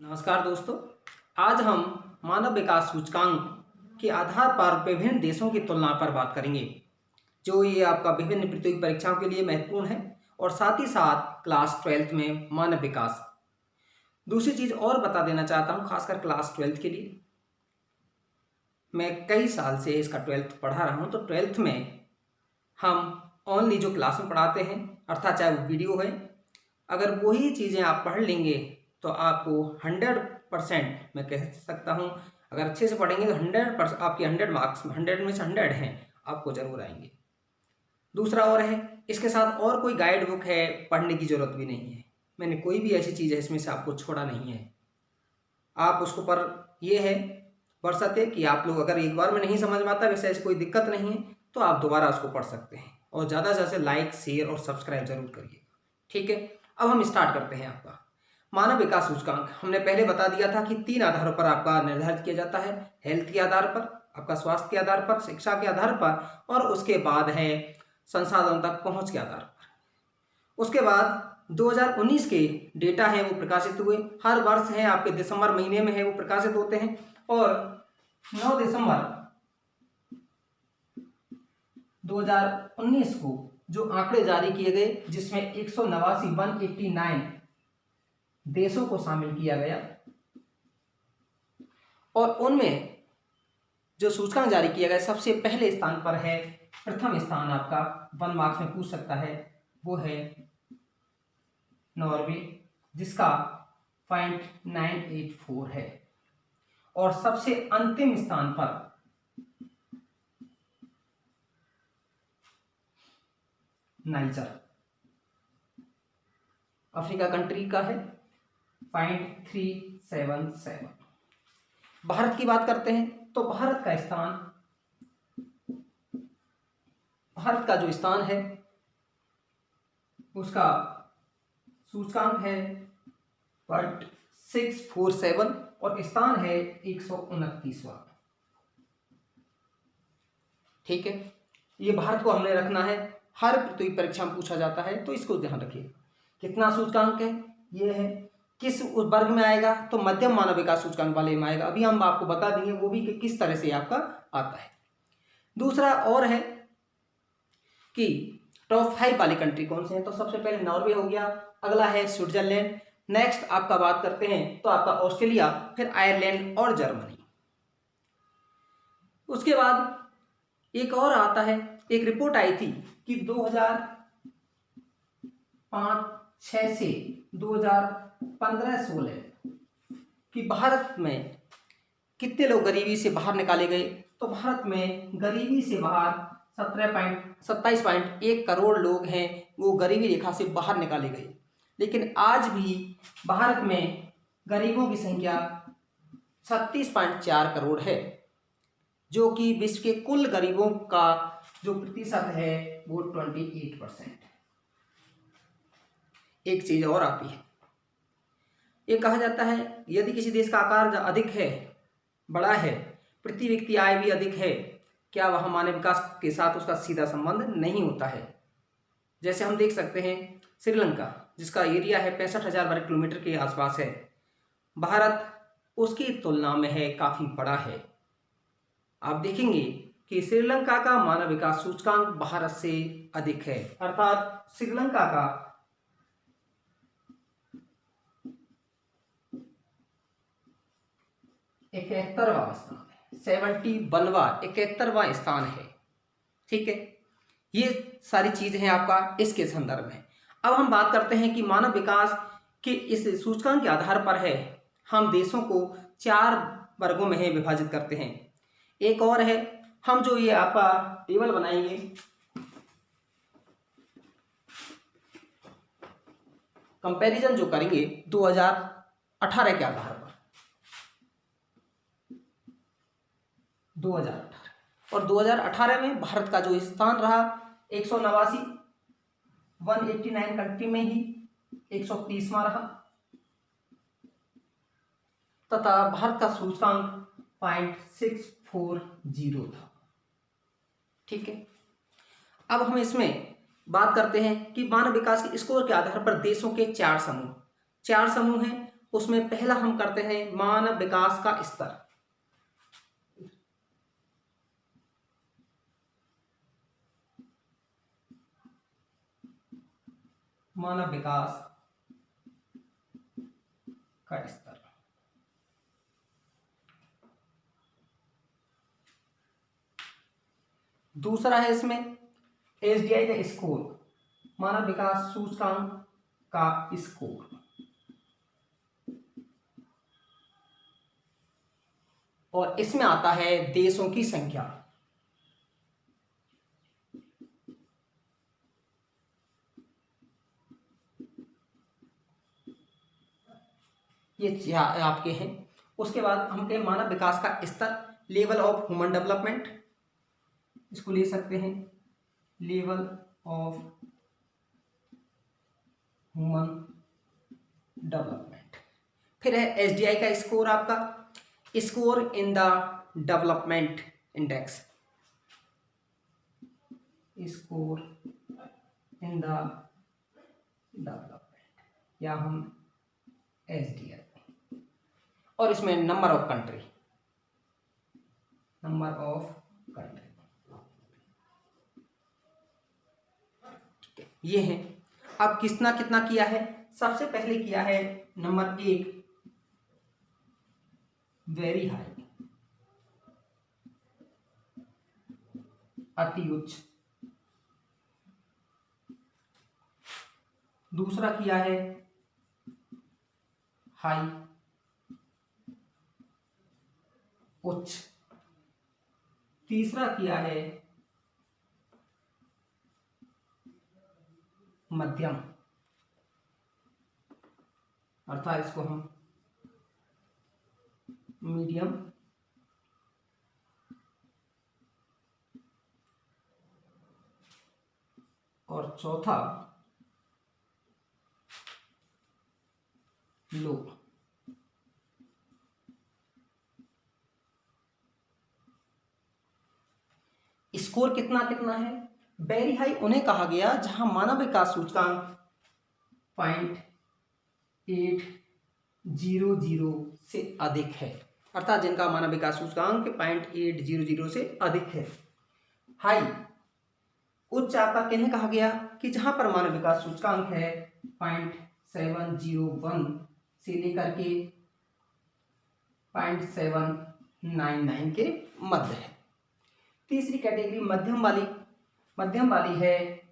नमस्कार दोस्तों। आज हम मानव विकास सूचकांक के आधार पर विभिन्न देशों की तुलना पर बात करेंगे, जो ये आपका विभिन्न प्रतियोगी परीक्षाओं के लिए महत्वपूर्ण है और साथ ही साथ क्लास 12th में मानव विकास। दूसरी चीज़ और बता देना चाहता हूँ, खासकर क्लास 12th के लिए। मैं कई साल से इसका 12th पढ़ा रहा हूँ, तो 12th में हम ऑनली जो क्लास में पढ़ाते हैं, अर्थात चाहे वो वीडियो है, अगर वही चीज़ें आप पढ़ लेंगे तो आपको 100% मैं कह सकता हूँ, अगर अच्छे से पढ़ेंगे तो 100% आपके 100 मार्क्स 100 में से 100 हैं आपको ज़रूर आएंगे। दूसरा और है, इसके साथ और कोई गाइड बुक है, पढ़ने की ज़रूरत भी नहीं है। मैंने कोई भी ऐसी चीज़ है इसमें से आपको छोड़ा नहीं है। आप उसको पर ये है बरसते कि आप लोग अगर एक बार में नहीं समझ में आता, वैसे ऐसी कोई दिक्कत नहीं है, तो आप दोबारा उसको पढ़ सकते हैं और ज़्यादा से ज़्यादा लाइक, शेयर और सब्सक्राइब जरूर करिए। ठीक है, अब हम स्टार्ट करते हैं। आपका मानव विकास सूचकांक हमने पहले बता दिया था कि 3 आधारों पर आपका निर्धारित किया जाता है। हेल्थ के आधार पर, आपका स्वास्थ्य के आधार पर, शिक्षा के आधार पर, और उसके बाद है संसाधन तक पहुंच के आधार पर। उसके बाद 2019 के डेटा हैं वो प्रकाशित हुए। हर वर्ष है आपके दिसंबर महीने में है वो प्रकाशित होते हैं, और 9 दिसंबर 2019 को जो आंकड़े जारी किए गए, जिसमें 189 देशों को शामिल किया गया, और उनमें जो सूचकांक जारी किया गया सबसे पहले स्थान पर है, प्रथम स्थान आपका 1 मार्क्स में पूछ सकता है, वो है नॉर्वे, जिसका 0.984 है। और सबसे अंतिम स्थान पर नाइजर, अफ्रीका कंट्री का है 0.377। भारत की बात करते हैं तो भारत का जो स्थान है उसका सूचकांक है 0.647 और स्थान है 129वां। ठीक है, ये भारत को हमने रखना है। हर प्रतियोगी परीक्षा में पूछा जाता है, तो इसको ध्यान रखिए। कितना सूचकांक है, ये है, किस उस वर्ग में आएगा, तो मध्यम मानव विकास सूचकांक वाले में आएगा। अभी हम आपको बता देंगे वो भी कि किस तरह से आपका आता है। दूसरा और है कि टॉप 5 वाली कंट्री कौन से हैं, तो सबसे पहले नॉर्वे हो गया, अगला है स्विट्जरलैंड, नेक्स्ट आपका बात करते हैं तो आपका ऑस्ट्रेलिया, फिर आयरलैंड और जर्मनी। उसके बाद एक और आता है, एक रिपोर्ट आई थी कि 2005-06 से 2015-16 कि भारत में कितने लोग गरीबी से बाहर निकाले गए, तो भारत में गरीबी से बाहर 27.1 करोड़ लोग हैं, वो गरीबी रेखा से बाहर निकाले गए। लेकिन आज भी भारत में गरीबों की संख्या 36.4 करोड़ है, जो कि विश्व के कुल गरीबों का जो प्रतिशत है वो 28%। एक चीज और आती है, ये कहा जाता है यदि किसी देश का आकार अधिक है, बड़ा है, प्रति व्यक्ति आय भी अधिक है, क्या वह मानव विकास के साथ उसका सीधा संबंध नहीं होता है। जैसे हम देख सकते हैं श्रीलंका, जिसका एरिया है 65,000 वर्ग किलोमीटर के आसपास है, भारत उसकी तुलना में है काफी बड़ा है। आप देखेंगे कि श्रीलंका का मानव विकास सूचकांक भारत से अधिक है, अर्थात श्रीलंका का 71वां स्थान है, 71वां स्थान है। ठीक है, ये सारी चीजें हैं आपका इसके संदर्भ में। अब हम बात करते हैं कि मानव विकास के इस सूचकांक के आधार पर है हम देशों को 4 वर्गों में विभाजित करते हैं। एक और है, हम जो ये आपका टेबल बनाएंगे, कंपैरिजन जो करेंगे 2018 के आधार पर, 2018 और 2018 में भारत का जो स्थान रहा 189, 189 कंट्री में ही 130वां रहा, तथा भारत का सूचकांक 0.640 था। ठीक है, अब हम इसमें बात करते हैं कि मानव विकास के स्कोर के आधार पर देशों के 4 समूह हैं, उसमें पहला हम करते हैं मानव विकास का स्तर। मानव विकास का स्तर। दूसरा है इसमें एसडीआई का स्कोर, मानव विकास सूचकांक का स्कोर। और इसमें आता है देशों की संख्या। ये आपके हैं। उसके बाद हम कहें मानव विकास का स्तर, लेवल ऑफ ह्यूमन डेवलपमेंट, इसको ले सकते हैं लेवल ऑफ ह्यूमन डेवलपमेंट। फिर है एसडीआई का स्कोर, आपका score in the development index, score in the development, या हम एसडीआई। और इसमें number of country, number of country, ये है। अब कितना कितना किया है, सबसे पहले किया है नंबर 1 वेरी हाई, अति उच्च। दूसरा किया है हाई, उच्च। तीसरा किया है मध्यम, अर्थात इसको हम मीडियम। और चौथा लो। स्कोर कितना कितना है, वेरी हाई उन्हें कहा गया जहां मानव विकास सूचकांक 0.800 से अधिक है, अर्थात जिनका मानव विकास सूचकांक 0.800 से अधिक है। हाई उच्च आपका किन्हें कहा गया कि जहां पर मानव विकास सूचकांक है 0.701 से लेकर के 0.799 के मध्य है। तीसरी कैटेगरी मध्यम वाली है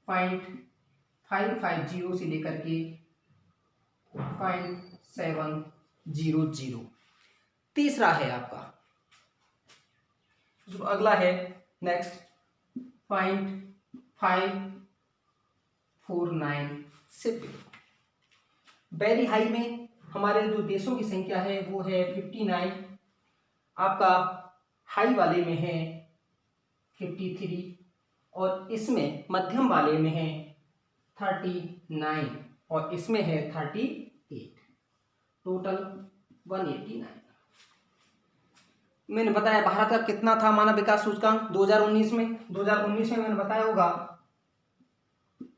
0.550 से लेकर के 0.700। तीसरा है आपका, जो अगला है नेक्स्ट 0.549 से बिलो। वेरी हाई में हमारे जो देशों की संख्या है वो है 59, आपका हाई वाले में है 53, और इसमें मध्यम वाले में है 39, और इसमें है 38, टोटल 189। मैंने बताया भारत का कितना था मानव विकास सूचकांक 2019 में। 2019 में मैंने बताया होगा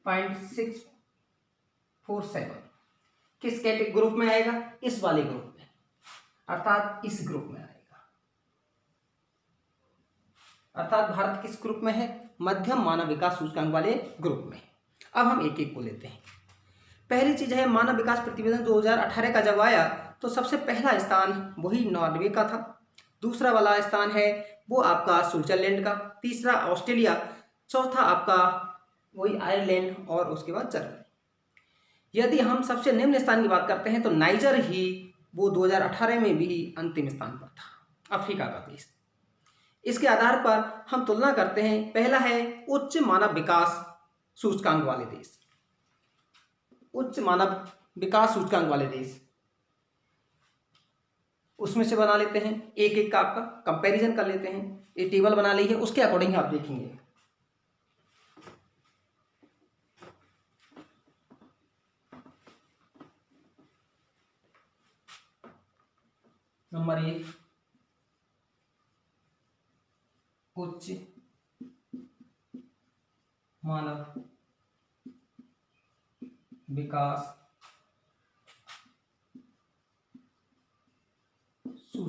0.647। किस कैटेगरी ग्रुप में आएगा, इस वाले ग्रुप में, अर्थात इस ग्रुप में आएगा। अर्थात भारत किस ग्रुप में है, मध्यम मानव विकास सूचकांक वाले ग्रुप में। अब हम एक एक को लेते हैं। पहली चीज है मानव विकास प्रतिवेदन 2018 का जब आया तो सबसे पहला स्थान वही नॉर्वे का था। दूसरा वाला स्थान है वो आपका स्विट्जरलैंड का, तीसरा ऑस्ट्रेलिया, चौथा आपका वही आयरलैंड, और उसके बाद जर्मनी। यदि हम सबसे निम्न स्थान की बात करते हैं तो नाइजर ही वो 2018 में भी अंतिम स्थान पर था, अफ्रीका का देश। इसके आधार पर हम तुलना करते हैं। पहला है उच्च मानव विकास सूचकांक वाले देश, उच्च मानव विकास सूचकांक वाले देश, उसमें से बना लेते हैं एक एक का आपका कंपैरिजन कर लेते हैं। ये टेबल बना ली है, उसके अकॉर्डिंग आप देखेंगे। नंबर 1 उच्च मानव विकास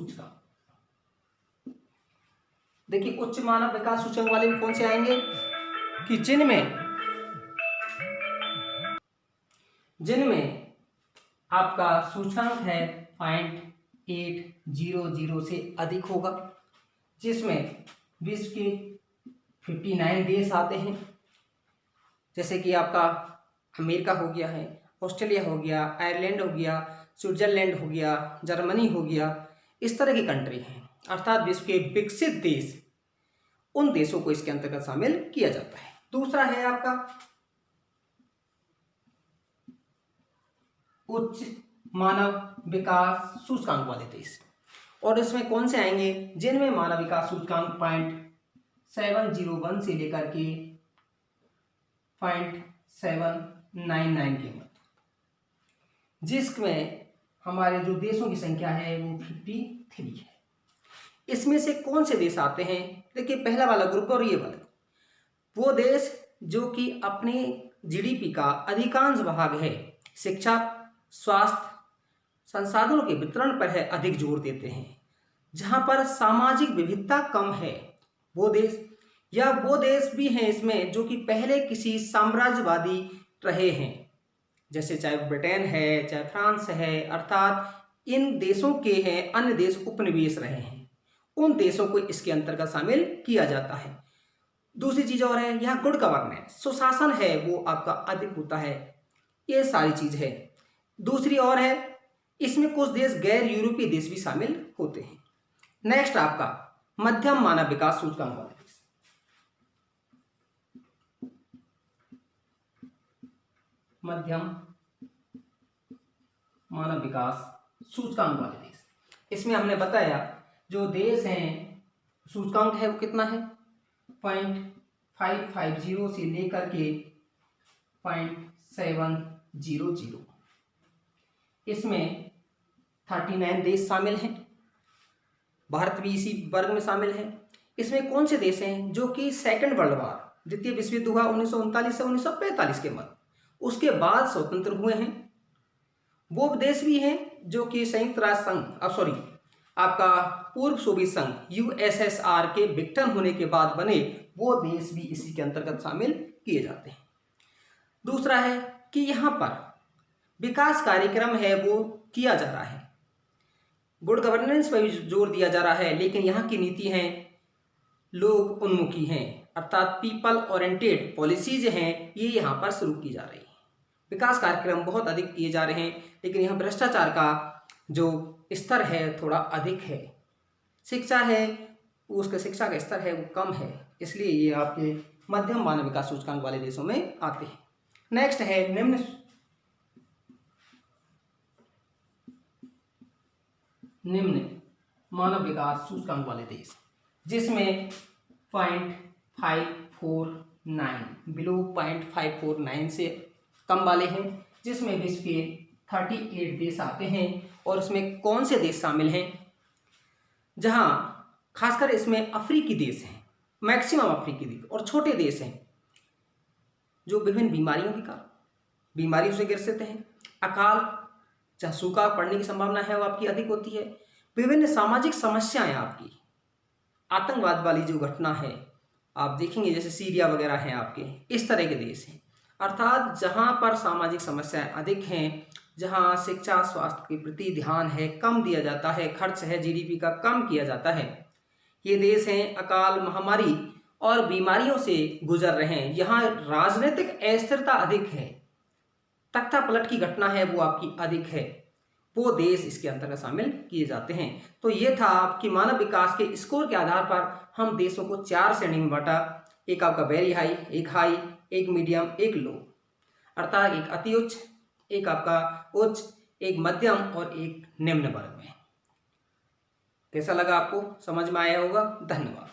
सूचकांक। देखिए उच्च मानव विकास सूचकांक वाले में कौन से आएंगे कि जिनमें आपका सूचकांक है 0.800 से अधिक होगा, जिसमें विश्व के 59 देश आते हैं, जैसे कि आपका अमेरिका हो गया है, ऑस्ट्रेलिया हो गया, आयरलैंड हो गया, स्विट्जरलैंड हो गया, जर्मनी हो गया, इस तरह की कंट्री हैं। अर्थात विश्व के विकसित देश, उन देशों को इसके अंतर्गत शामिल किया जाता है। दूसरा है आपका उच्च मानव विकास सूचकांक वाले देश, और इसमें कौन से आएंगे जिनमें मानव विकास सूचकांक 0.701 से लेकर के 0.799 के मध्य, जिसमें हमारे जो देशों की संख्या है वो 53 है। इसमें से कौन से देश आते हैं? देखिए पहला वाला ग्रुप और ये वाला, वो देश जो कि अपने जीडीपी का अधिकांश भाग है शिक्षा, स्वास्थ्य, संसाधनों के वितरण पर है, अधिक जोर देते हैं, जहां पर सामाजिक विविधता कम है वो देश, या वो देश भी हैं इसमें जो कि पहले किसी साम्राज्यवादी रहे हैं, जैसे चाहे ब्रिटेन है, चाहे फ्रांस है, अर्थात इन देशों के हैं अन्य देश उपनिवेश रहे हैं, उन देशों को इसके अंतर्गत शामिल किया जाता है। दूसरी चीज और है, यहाँ गुड गवर्नेंस, सुशासन है वो आपका अधिक होता है, ये सारी चीज है। दूसरी और है, इसमें कुछ देश गैर यूरोपीय देश भी शामिल होते हैं। नेक्स्ट आपका मध्यम मानव विकास सूचकांक वाले देश, मध्यम मानव विकास सूचकांक वाले देश, इसमें हमने बताया जो देश हैं सूचकांक है वो कितना है 0.550 से लेकर के 0.700, इसमें 39 देश शामिल हैं, भारत भी इसी वर्ग में शामिल है। इसमें कौन से देश हैं जो कि सेकंड वर्ल्ड वॉर, द्वितीय विश्व युद्ध हुआ 1939 से 1945 के मध्य, उसके बाद स्वतंत्र हुए हैं, वो देश भी हैं जो कि संयुक्त राष्ट्र संघ आपका पूर्व सोवियत संघ यूएसएसआर के विघटन होने के बाद बने वो देश भी इसी के अंतर्गत शामिल किए जाते हैं। दूसरा है कि यहाँ पर विकास कार्यक्रम है वो किया जा रहा है, गुड गवर्नेंस पर भी जोर दिया जा रहा है, लेकिन यहाँ की नीति हैं लोग उन्मुखी हैं, अर्थात पीपल ओरिएंटेड पॉलिसीज हैं ये यहाँ पर शुरू की जा रही है। विकास कार्यक्रम बहुत अधिक किए जा रहे हैं, लेकिन यहाँ भ्रष्टाचार का जो स्तर है थोड़ा अधिक है, शिक्षा है उसका शिक्षा का स्तर है वो कम है, इसलिए ये आपके मध्यम मानव विकास सूचकांक वाले देशों में आते हैं। नेक्स्ट है निम्न मानव विकास सूचकांक वाले देश, जिसमें 0.549 बिलो 0.549 से कम वाले हैं, जिसमें विश्व के 38 देश आते हैं। और इसमें कौन से देश शामिल हैं, जहां खासकर इसमें अफ्रीकी देश हैं, मैक्सिमम अफ्रीकी देश, और छोटे देश हैं जो विभिन्न बीमारियों के कारण बीमारियों से ग्रसित हैं, अकाल चाहे सूखा पड़ने की संभावना है वो आपकी अधिक होती है, विभिन्न सामाजिक समस्याएं आपकी, आतंकवाद वाली जो घटना है आप देखेंगे जैसे सीरिया वगैरह हैं आपके, इस तरह के देश हैं। अर्थात जहां पर सामाजिक समस्याएं अधिक हैं, जहां शिक्षा स्वास्थ्य के प्रति ध्यान है कम दिया जाता है, खर्च है जीडीपी का कम किया जाता है, ये देश हैं अकाल महामारी और बीमारियों से गुजर रहे हैं, यहाँ राजनीतिक अस्थिरता अधिक है, तख्ता पलट की घटना है वो आपकी अधिक है, वो देश इसके अंतर्गत शामिल किए जाते हैं। तो ये था आपकी मानव विकास के स्कोर के आधार पर हम देशों को 4 श्रेणी में बांटा, एक आपका वेरी हाई, एक हाई, एक मीडियम, एक लो, अर्थात एक अति उच्च, एक आपका उच्च, एक मध्यम और एक निम्न वर्ग में। कैसा लगा आपको, समझ में आया होगा? धन्यवाद।